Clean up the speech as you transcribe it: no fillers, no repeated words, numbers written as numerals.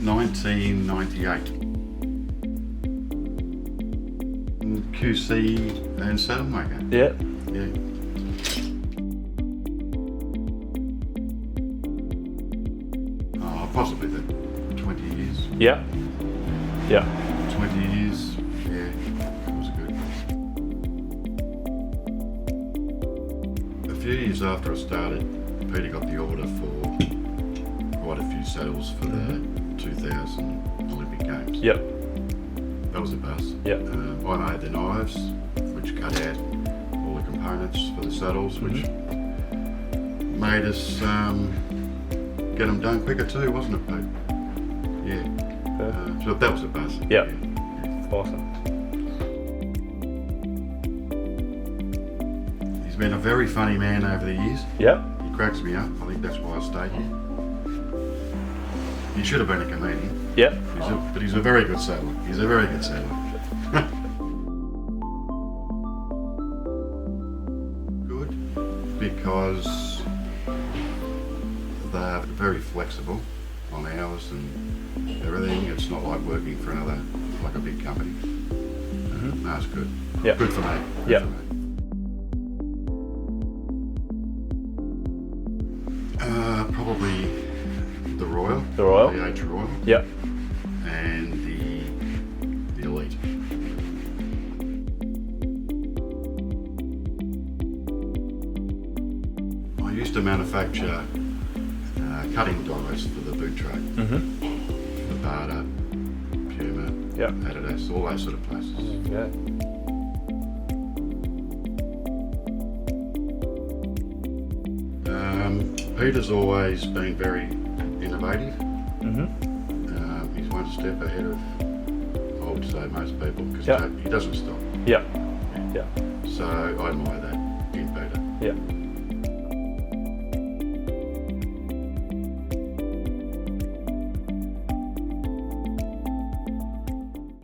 1998. QC and Saddlemaker. Yeah. Yeah. Possibly the 20 years. Yeah. Yeah. 20 years. Yeah, it was good. A few years after I started, Peter got the order for quite a few saddles for the 2000 Olympic Games. Yep. That was a buzz. Yep. I made the knives, which cut out all the components for the saddles, which made us get them done quicker too, wasn't it, Pete? Yeah. So that was a buzz. Yep. Yeah. Awesome. He's been a very funny man over the years. Yep. He cracks me up. I think that's why I stayed here. He should have been a comedian. Yep. But he's a very good sailor. He's a very good sailor. Good, because they're very flexible on hours and everything. It's not like working for like a big company. No, it's good. Yep. Good for me. Good Yep. for me. Probably the Royal. The Royal. The H Royal. Yep. And the Elite. I used to manufacture cutting dies for the boot trade. The Bata, Puma, Yep. Adidas, all those sort of places. Yeah. Peter's always been very innovative. He's one step ahead of, I would say, most people, because Yep. he doesn't stop. Yep. Yeah. So I admire that in Peter. Yeah.